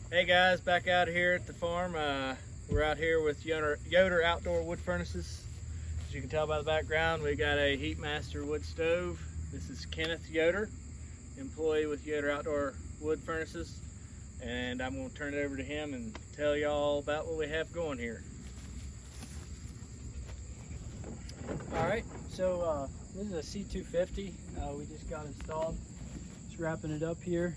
Hey guys, back out here at the farm. We're out here with Yoder Outdoor Wood Furnaces. As you can tell by the background, we got a Heatmaster wood stove. This is Kenneth Yoder, employee with Yoder Outdoor Wood Furnaces. And I'm going to turn it over to him and tell y'all about what we have going here. Alright, so this is a C250 we just got installed. Just wrapping it up here.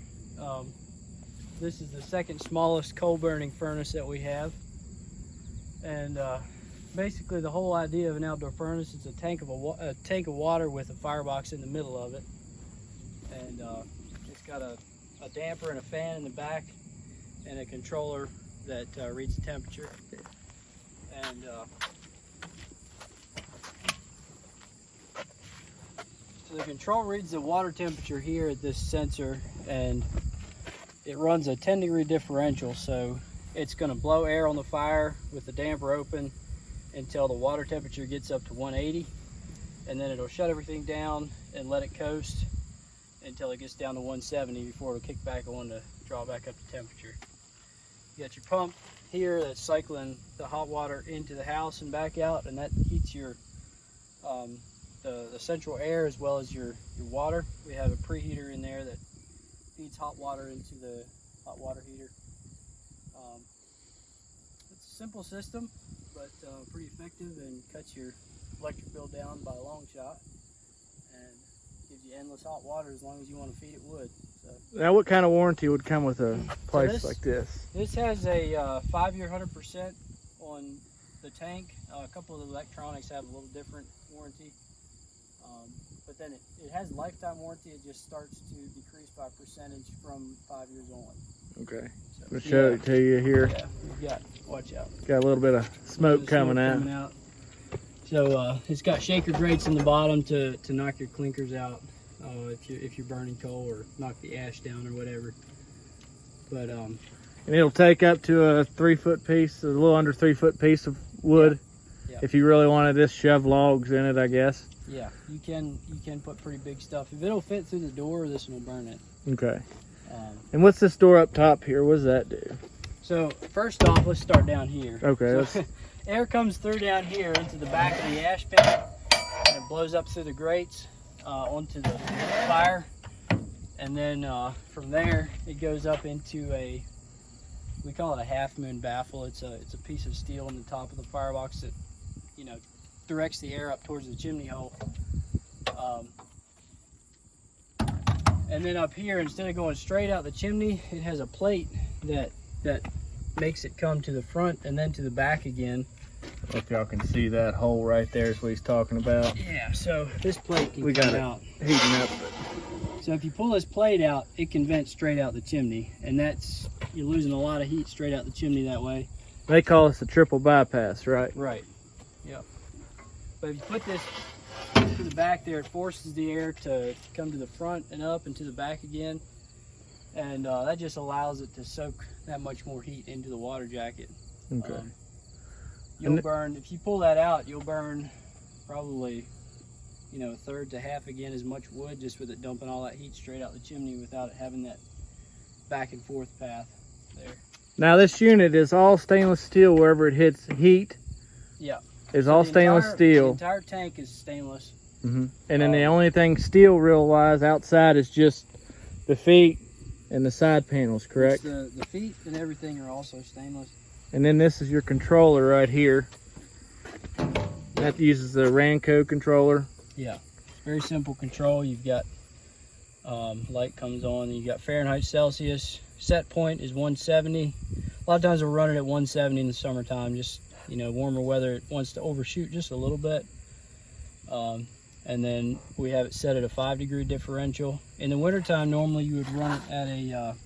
This is the second smallest coal burning furnace that we have. And basically the whole idea of an outdoor furnace is a tank of water with a firebox in the middle of it. And it's got a damper and a fan in the back and a controller that reads the temperature. And so the control reads the water temperature here at this sensor, and it runs a 10-degree differential, so it's going to blow air on the fire with the damper open until the water temperature gets up to 180, and then it'll shut everything down and let it coast until it gets down to 170 before it'll kick back on to draw back up the temperature. You got your pump here that's cycling the hot water into the house and back out, and that heats your the central air as well as your water. We have a preheater in there that feeds hot water into the hot water heater. It's a simple system, but pretty effective and cuts your electric bill down by a long shot, and gives you endless hot water as long as you want to feed it wood. So, Now, what kind of warranty would come with a place like this? This has a 5-year 100% on the tank. A couple of the electronics have a little different warranty. But then it has a lifetime warranty. It just starts to decrease by percentage from 5 years on. Okay. So, I'll show it to you here. Yeah, we've got, watch out. Got a little bit of smoke coming out. So it's got shaker grates in the bottom to knock your clinkers out if you're burning coal, or knock the ash down or whatever. But and it'll take up to a 3-foot piece, a little under 3-foot piece of wood. Yeah. If you really wanted to shove logs in it, I guess. Yeah, you can put pretty big stuff. If it'll fit through the door, this will burn it. Okay. And what's this door up top here? What does that do? So first off, let's start down here. Okay. So, air comes through down here into the back of the ash pit, and it blows up through the grates onto the fire, and then from there it goes up into we call it a half moon baffle. It's a piece of steel on the top of the firebox that directs the air up towards the chimney hole. And then up here, instead of going straight out the chimney, it has a plate that makes it come to the front and then to the back again. If y'all can see that hole right there is what he's talking about. Yeah, so this plate can come out. Heating up. So if you pull this plate out, it can vent straight out the chimney, and you're losing a lot of heat straight out the chimney that way. They call this a triple bypass, right? Right. Yep. But if you put this to the back there, it forces the air to come to the front and up and to the back again, and that just allows it to soak that much more heat into the water jacket. Okay. You'll burn, if you pull that out, you'll burn probably a third to half again as much wood, just with it dumping all that heat straight out the chimney without it having that back and forth path there. Now this unit is all stainless steel wherever it hits heat. Yeah. It's all stainless steel. The entire tank is stainless. Mm-hmm. And then the only thing steel real wise outside is just the feet and the side panels, correct? The feet and everything are also stainless. And then this is your controller right here. That uses the Ranco controller. Yeah, very simple control. You've got light comes on, you got Fahrenheit, Celsius. Set point is 170. A lot of times we'll run it at 170 in the summertime. Just warmer weather, it wants to overshoot just a little bit. And then we have it set at a 5-degree differential. In the wintertime, normally you would run it at a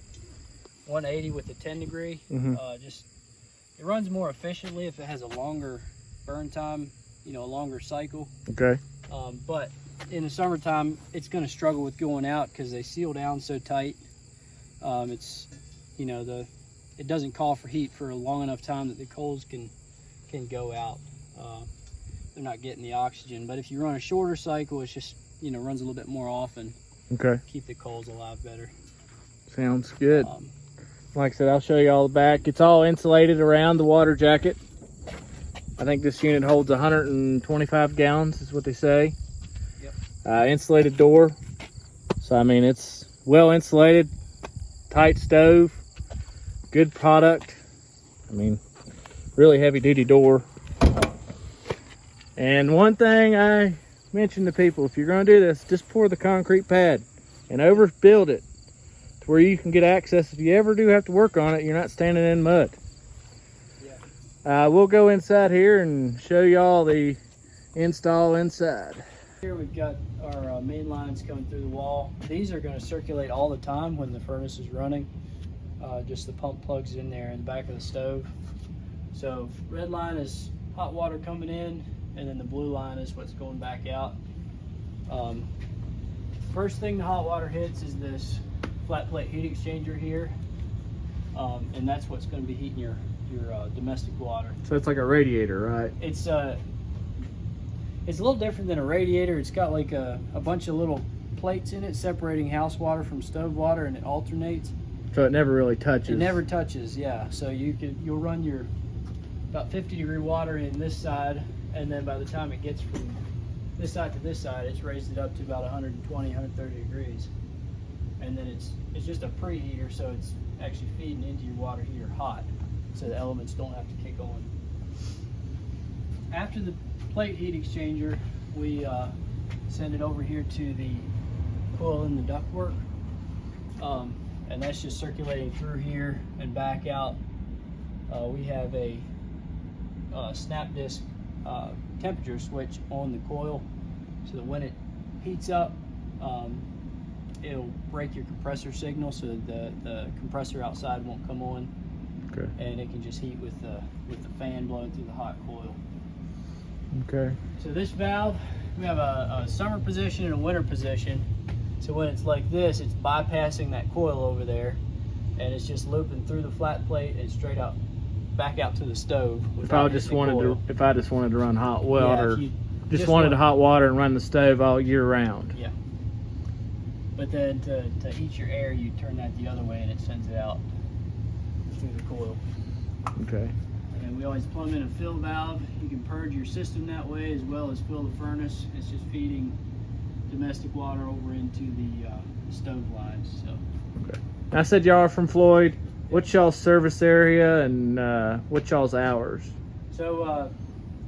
180 with a 10-degree. Mm-hmm. It runs more efficiently if it has a longer burn time, a longer cycle. Okay. But in the summertime, it's going to struggle with going out because they seal down so tight. It doesn't call for heat for a long enough time that the coals can go out. They're not getting the oxygen. But if you run a shorter cycle, it's just runs a little bit more often. Okay. Keep the coals alive better. Sounds good. Like I said, I'll show you all the back. It's all insulated around the water jacket. I think this unit holds 125 gallons is what they say. Yep. Insulated door. So, I mean, it's well insulated, tight stove, good product. I mean, really heavy duty door. And one thing I mentioned to people, if you're going to do this, just pour the concrete pad and overbuild it to where you can get access. If you ever do have to work on it, you're not standing in mud. Yeah. We'll go inside here and show y'all the install inside. Here we've got our main lines coming through the wall. These are going to circulate all the time when the furnace is running. Just the pump plugs in there in the back of the stove. So red line is hot water coming in, and then the blue line is what's going back out. First thing the hot water hits is this flat plate heat exchanger here, and that's what's going to be heating your domestic water. So it's like a radiator, right? It's a little different than a radiator. It's got like a bunch of little plates in it separating house water from stove water, and it alternates. So it never really touches. It never touches, yeah. So you'll run your about 50-degree water in this side, and then by the time it gets from this side to this side, it's raised it up to about 120, 130 degrees. And then it's just a preheater, so it's actually feeding into your water heater hot, so the elements don't have to kick on. After the plate heat exchanger, we send it over here to the coil in the ductwork, and that's just circulating through here and back out. We have a snap disc temperature switch on the coil, so that when it heats up, it'll break your compressor signal, so that the compressor outside won't come on. Okay. And it can just heat with the fan blowing through the hot coil. Okay. So this valve, we have a summer position and a winter position. So when it's like this, it's bypassing that coil over there, and it's just looping through the flat plate and straight out, back out to the stove. If I just wanted to run hot water, yeah, just wanted hot water and run the stove all year round. Yeah. But then to heat your air, you turn that the other way, and it sends it out through the coil. Okay. And we always plumb in a fill valve. You can purge your system that way, as well as fill the furnace. It's just feeding domestic water over into the stove lines. So. Okay. I said y'all are from Floyd. What's y'all's service area and what's y'all's hours? So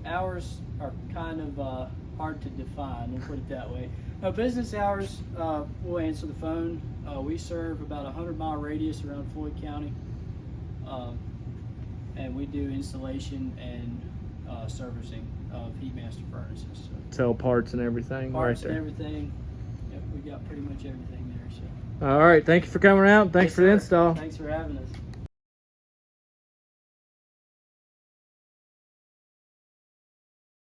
hours are kind of hard to define, we'll put it that way. Business hours, we'll answer the phone. We serve about a 100-mile radius around Floyd County, and we do installation and servicing of Heatmaster furnaces. So Sell parts and everything. parts right there. and everything. Yep, we got pretty much everything there. So. All right. Thank you for coming out. Thanks Yes, for the sir. install. Thanks for having us.